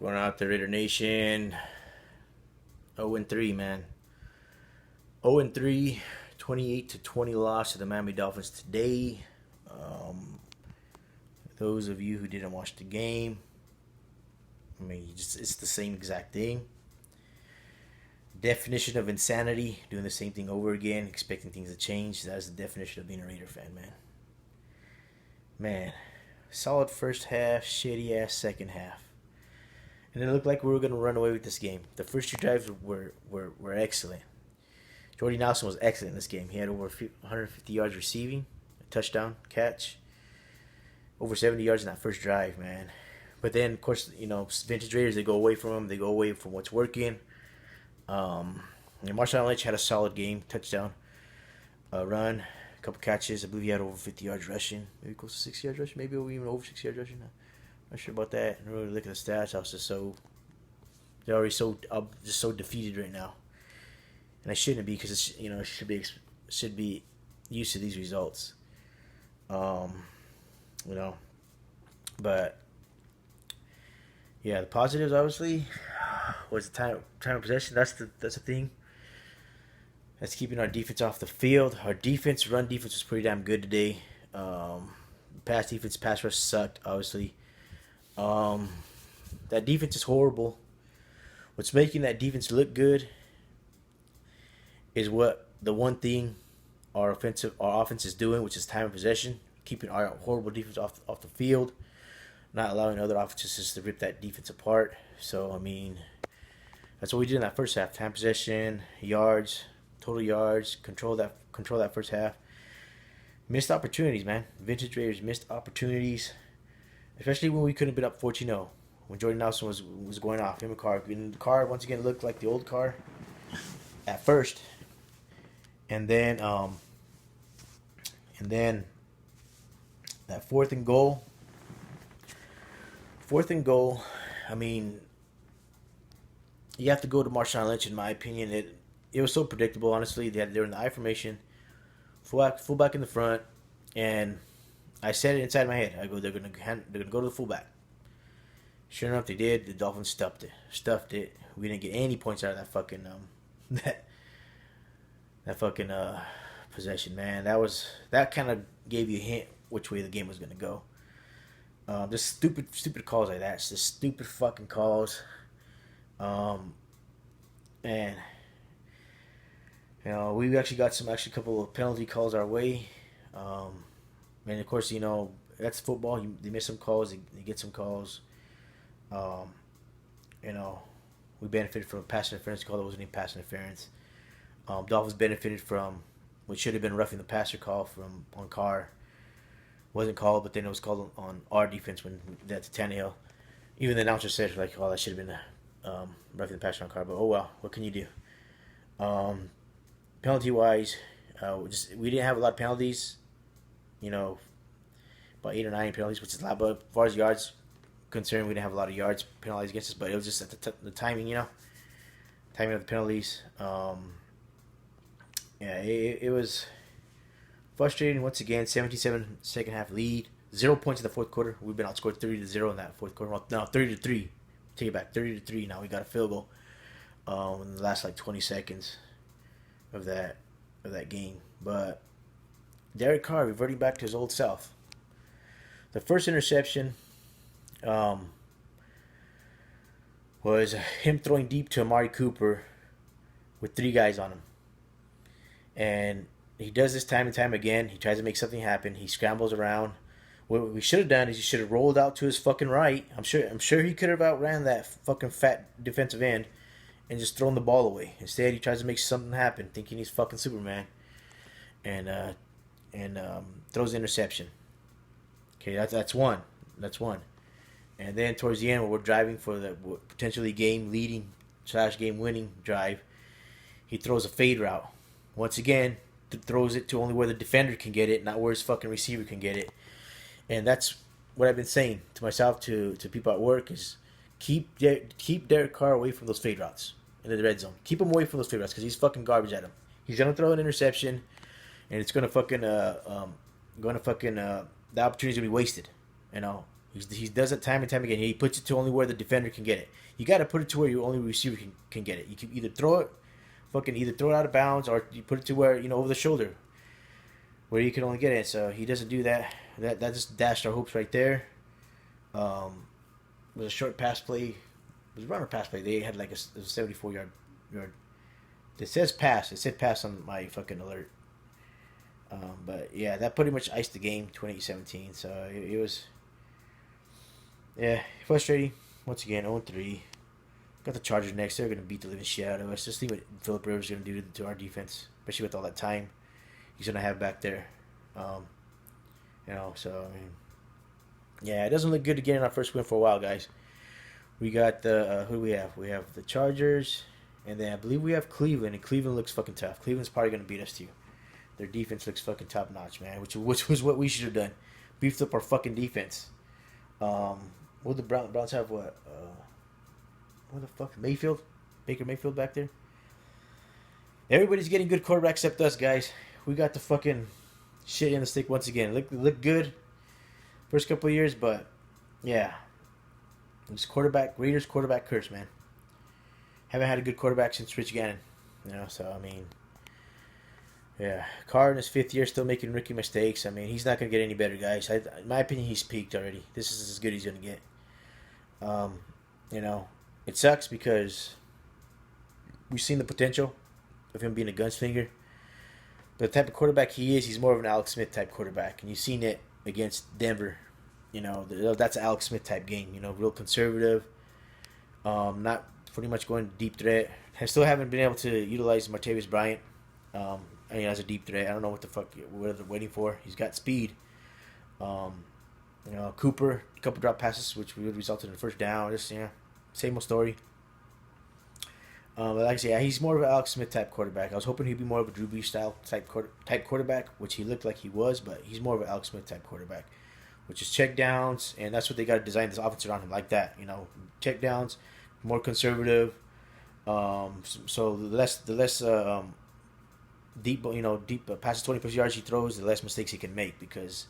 Going out to Raider Nation. 0-3, man. 0-3, 28-20 loss to the Miami Dolphins today. Those of you who didn't watch the game, I mean, it's the same exact thing. Definition of insanity, doing the same thing over again, expecting things to change. That is the definition of being a Raider fan, man. Man, solid first half, shitty ass second half. And it looked like we were going to run away with this game. The first two drives were excellent. Jordy Nelson was excellent in this game. He had over 150 yards receiving, a touchdown catch, over 70 yards in that first drive, man. But then, of course, vintage Raiders, they go away from him. They go away from what's working. Marshawn Lynch had a solid game, touchdown, run, a couple catches. I believe he had over 50 yards rushing, maybe close to 60 yards rushing, maybe even over 60 yards rushing. Not sure about that. I really look at the stats. I was just they're already so defeated right now, and I shouldn't be because should be used to these results. But yeah, the positives obviously was the time of possession. That's the thing. That's keeping our defense off the field. Our run defense was pretty damn good today. Pass rush sucked, obviously. That defense is horrible. What's making that defense look good is the one thing our offense is doing, which is time of possession, keeping our horrible defense off the field, not allowing other offenses to rip that defense apart. So, I mean, that's what we did in that first half. Time possession, yards, total yards, control that first half. Missed opportunities, man. Vintage Raiders missed opportunities, especially when we couldn't have been up 14-0. When Jordan Nelson was going off. Him and Carr. And the car once again looked like the old car at first. And then that fourth and goal. I mean, you have to go to Marshawn Lynch, in my opinion. It was so predictable, honestly. They were in the I formation, fullback in the front, and I said it inside my head. I go, they're gonna go to the fullback. Sure enough, they did. The Dolphins stuffed it. We didn't get any points out of that fucking possession, man. That kind of gave you a hint which way the game was gonna go. Just stupid calls like that. Just stupid fucking calls. And we actually got a couple of penalty calls our way. And of course, that's football. They miss some calls, they get some calls. We benefited from a pass interference call that wasn't even pass interference. Dolphins benefited from what should have been roughing the passer call on Carr. Wasn't called, but then it was called on our defense when that's Tannehill. Even the announcer said that should have been roughing the passer on Carr. But oh well, what can you do? Penalty wise, we didn't have a lot of penalties. About 8 or 9 penalties, which is a lot. But as far as yards concerned, we didn't have a lot of yards penalties against us. But it was just at the timing, timing of the penalties. It was frustrating once again. 77 second half lead, 0 points in the fourth quarter. We've been outscored 30-0 in that fourth quarter. Well, no, 30-3. Take it back, 30-3. Now we got a field goal in the last 20 seconds of that game. But Derek Carr reverting back to his old self. The first interception was him throwing deep to Amari Cooper with 3 guys on him. And he does this time and time again. He tries to make something happen. He scrambles around. What we should have done is he should have rolled out to his fucking right. I'm sure he could have outran that fucking fat defensive end and just thrown the ball away. Instead, he tries to make something happen, thinking he's fucking Superman, and throws the interception. Okay, that's one. And then towards the end, when we're driving for the potentially game-leading / game-winning drive, he throws a fade route. Once again, throws it to only where the defender can get it, not where his fucking receiver can get it. And that's what I've been saying to myself, to people at work, is keep Derek Carr away from those fade routes in the red zone. Keep him away from those fade routes because he's fucking garbage at them. He's gonna throw an interception, and it's gonna fucking the opportunity's gonna be wasted. He does it time and time again. He puts it to only where the defender can get it. You got to put it to where your only receiver can get it. You can either throw it, either throw it out of bounds, or you put it to where over the shoulder, where you can only get it. So he doesn't do that. That just dashed our hopes right there. It was a short pass play. It was a runner pass play. They had like a 74-yard. It says pass. It said pass on my fucking alert. But yeah, that pretty much iced the game, 2017. So it was, yeah, frustrating. Once again, 0-3. Got the Chargers next. They're gonna beat the living shit out of us. Just see what Philip Rivers is gonna do to our defense, especially with all that time he's gonna have back there. So I mean, yeah, it doesn't look good to get in our first win for a while, guys. We got the who do we have? We have the Chargers, and then I believe we have Cleveland, and Cleveland looks fucking tough. Cleveland's probably gonna beat us too. Their defense looks fucking top notch, man. Which was what we should have done, beefed up our fucking defense. What the Browns have? What the fuck? Baker Mayfield back there. Everybody's getting good quarterbacks except us, guys. We got the fucking shit in the stick once again. Look good first couple of years, but yeah, it's Raiders quarterback curse, man. Haven't had a good quarterback since Rich Gannon, So I mean, yeah, Carr in his 5th year still making rookie mistakes. I mean, he's not gonna get any better, guys. In my opinion, he's peaked already. This is as good as he's gonna get. It sucks because we've seen the potential of him being a gunslinger. But the type of quarterback he is, he's more of an Alex Smith type quarterback, and you've seen it against Denver. That's an Alex Smith type game. Real conservative, not pretty much going deep threat. I still haven't been able to utilize Martavis Bryant. As a deep threat. I don't know what they're waiting for. He's got speed. Cooper, a couple drop passes, which would result in a first down. Just same old story. But like I say, he's more of an Alex Smith type quarterback. I was hoping he'd be more of a Drew Brees style type quarterback, which he looked like he was, but he's more of an Alex Smith type quarterback, which is check downs, and that's what they got to design this offense around him, like that. Check downs, more conservative. So the less deep passes 20+ yards he throws, the less mistakes he can make, because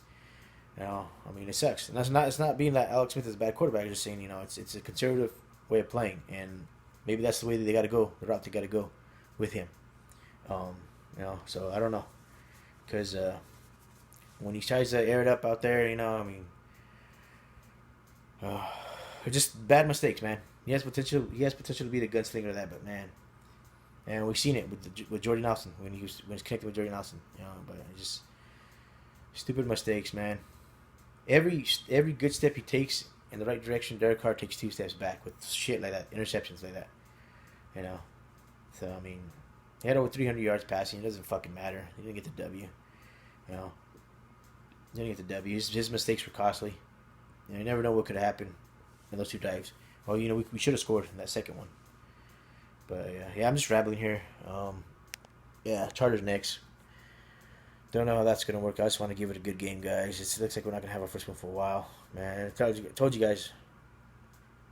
it sucks. And it's not being that Alex Smith is a bad quarterback. It's just saying it's a conservative way of playing, and maybe that's the way that they got to go, the route they got to go with him. So I don't know, because when he tries to air it up out there, just bad mistakes, man. He has potential. He has potential to be the gunslinger of that, but man. And we've seen it with Jordy Nelson when he's connected with Jordy Nelson, But just stupid mistakes, man. Every good step he takes in the right direction, Derek Carr takes 2 steps back with shit like that, interceptions like that. So I mean, he had over 300 yards passing. It doesn't fucking matter. He didn't get the W. He didn't get the W. His mistakes were costly. You never know what could have happened in those 2 dives. Well, we should have scored in that second one. But yeah, I'm just rambling here. Chargers next. Don't know how that's gonna work. I just want to give it a good game, guys. It looks like we're not gonna have our first one for a while, man. I told you guys.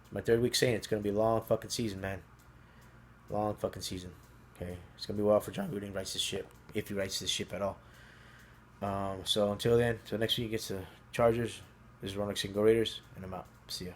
It's my 3rd week saying it's gonna be a long fucking season, man. Long fucking season. Okay, it's gonna be a while for John Gruden rights this ship, if he rights this ship at all. So until then, next week it's the Chargers. This is Ronald Go Raiders, and I'm out. See ya.